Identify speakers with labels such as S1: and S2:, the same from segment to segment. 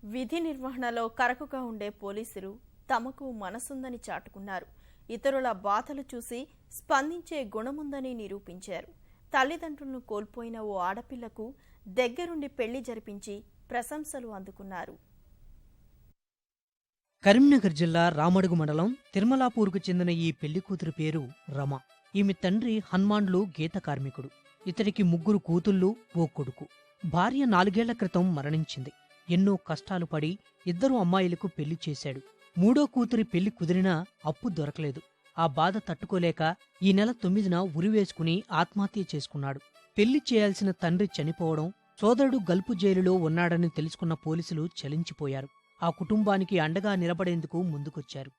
S1: విధి నిర్వహణలో కరకుగా ఉండే పోలీసులు తమకు మనసుందని చాటుకున్నారు. ఇతరుల బాధలు చూసి స్పందించే గుణముందని నిరూపించారు. తల్లిదండ్రులను కోల్పోయిన ఓ ఆడపిల్లకు దగ్గరుండి పెళ్లి జరిపించి ప్రశంసలు అందుకున్నారు.
S2: కరీంనగర్ జిల్లా రామడుగు మండలం తిరుమలాపూర్కు చెందిన ఈ పెళ్లి కూతురు పేరు రమ. ఈమె తండ్రి హన్మాండ్లు గీత కార్మికుడు. ఇతడికి 3 కూతుళ్ళు, ఓ కొడుకు. భార్య 4 ఏళ్ల క్రితం మరణించింది. ఎన్నో కష్టాలు పడి 2 అమ్మాయిలకు పెళ్లి చేశాడు. 3వ కూతురి పెళ్లి కుదిరినా అప్పు దొరకలేదు. ఆ బాధ తట్టుకోలేక ఈ నెల 9న ఉరివేసుకుని ఆత్మహత్య చేసుకున్నాడు. పెళ్లి చేయాల్సిన తండ్రి చనిపోవడం, సోదరుడు గల్పు జైలులో ఉన్నాడని తెలుసుకున్న పోలీసులు చలించిపోయారు. ఆ కుటుంబానికి అండగా నిలబడేందుకు ముందుకొచ్చారు.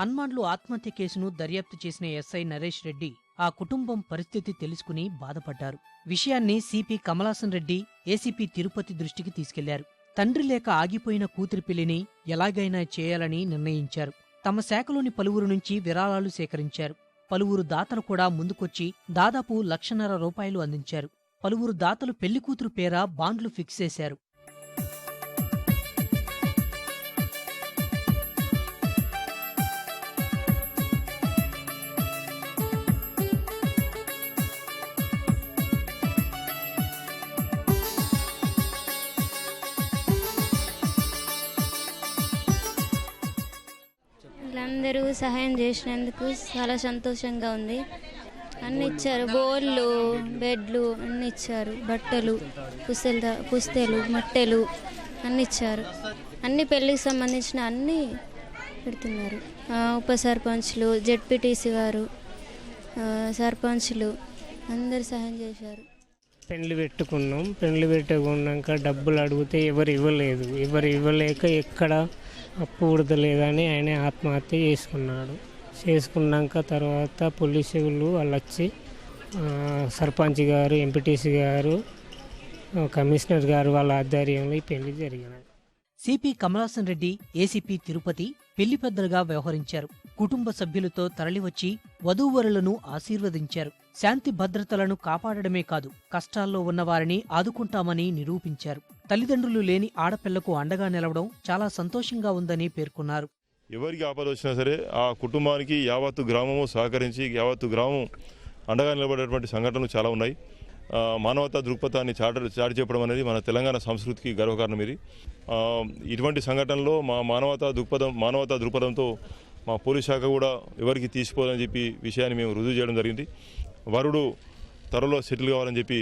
S2: హన్మాండ్లు ఆత్మహత్య కేసును దర్యాప్తు చేసిన ఎస్ఐ నరేష్ రెడ్డి ఆ కుటుంబం పరిస్థితి తెలుసుకుని బాధపడ్డారు. విషయాన్ని సిపి కమలాసన్ రెడ్డి, ఏసీపీ తిరుపతి దృష్టికి తీసుకెళ్లారు. తండ్రి లేక ఆగిపోయిన కూతురి పెళ్లిని ఎలాగైనా చేయాలని నిర్ణయించారు. తమ శాఖలోని పలువురు నుంచి విరాళాలు సేకరించారు. పలువురు దాతలు కూడా ముందుకొచ్చి దాదాపు 1,50,000 రూపాయలు అందించారు. పలువురు దాతలు పెళ్లి కూతురు పేర బాండ్లు ఫిక్స్ చేశారు.
S3: అందరూ సహాయం చేసినందుకు చాలా సంతోషంగా ఉంది. అన్ని ఇచ్చారు, బోళ్ళు, బెడ్లు అన్ని ఇచ్చారు, బట్టలు, పుస్తెలు, మట్టెలు అన్ని ఇచ్చారు. అన్ని పెళ్లికి సంబంధించిన అన్ని పెడుతున్నారు. ఉప సర్పంచ్లు, జెడ్పీటీసీ గారు, సర్పంచ్లు అందరు సహాయం చేశారు.
S4: పెళ్లి పెట్టుకున్నాం. పెళ్లి పెట్టుకున్నాక డబ్బులు అడిగితే ఎవరు ఇవ్వలేదు. ఎవరు ఇవ్వలేక ఎక్కడ అప్పు ఉడతలేదని ఆయన ఆత్మహత్య చేసుకున్నాడు. చేసుకున్నాక తర్వాత పోలీసులు వాళ్ళు వచ్చి సర్పంచ్ గారు, ఎంపీటీసీ గారు, కమిషనర్ గారు వాళ్ళ ఆధ్వర్యంలో ఈ పెళ్లి జరిగినది.
S2: సిపి కమలాసన్ రెడ్డి, ఏసీపీ తిరుపతి పెళ్లి పెద్దలుగా వ్యవహరించారు. కుటుంబ సభ్యులతో తరలివచ్చి వధూవరులను ఆశీర్వదించారు. శాంతి భద్రతలను కాపాడడమే కాదు, కష్టాల్లో ఉన్నవారిని ఆదుకుంటామని నిరూపించారు. తల్లిదండ్రులు లేని ఆడపిల్లకు అండగా నిలవడం చాలా సంతోషంగా ఉందని పేర్కొన్నారు.
S5: ఎవరికి ఆపద వచ్చినా సరే ఆ కుటుంబానికి యావత్తు గ్రామము సహకరించి యావత్తు గ్రామం అండగా నిలబడేటువంటి సంఘటనలు చాలా ఉన్నాయి. మానవతా దృక్పథాన్ని చాటి చెప్పడం అనేది మన తెలంగాణ సంస్కృతికి గర్వకారణం. ఇది ఇటువంటి సంఘటనలో మా మానవతా దృక్పథంతో మా పోలీస్ శాఖ కూడా ఎవరికి తీసిపోదని చెప్పి విషయాన్ని మేము రుజువు చేయడం జరిగింది. వరుడు త్వరలో సెటిల్ కావాలని చెప్పి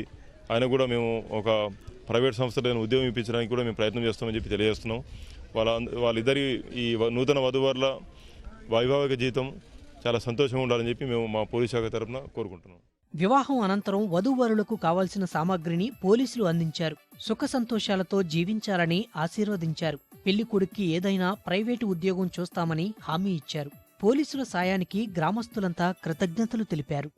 S5: ఆయన కూడా మేము ఒక ప్రైవేట్ సంస్థలను ఉద్యోగం ఇప్పించడానికి కూడా మేము ప్రయత్నం చేస్తామని చెప్పి తెలియజేస్తున్నాం. వాళ్ళిద్దరి ఈ నూతన వధువర్ల వైవాహిక జీవితం చాలా సంతోషంగా ఉండాలని చెప్పి మేము మా పోలీస్ శాఖ తరఫున కోరుకుంటున్నాం.
S2: వివాహం అనంతరం వధూవరులకు కావాల్సిన సామాగ్రిని పోలీసులు అందించారు. సుఖ సంతోషాలతో జీవించాలని ఆశీర్వదించారు. పెళ్లి కొడుక్కి ఏదైనా ప్రైవేటు ఉద్యోగం చూస్తామని హామీ ఇచ్చారు. పోలీసుల సాయానికి గ్రామస్తులంతా కృతజ్ఞతలు తెలిపారు.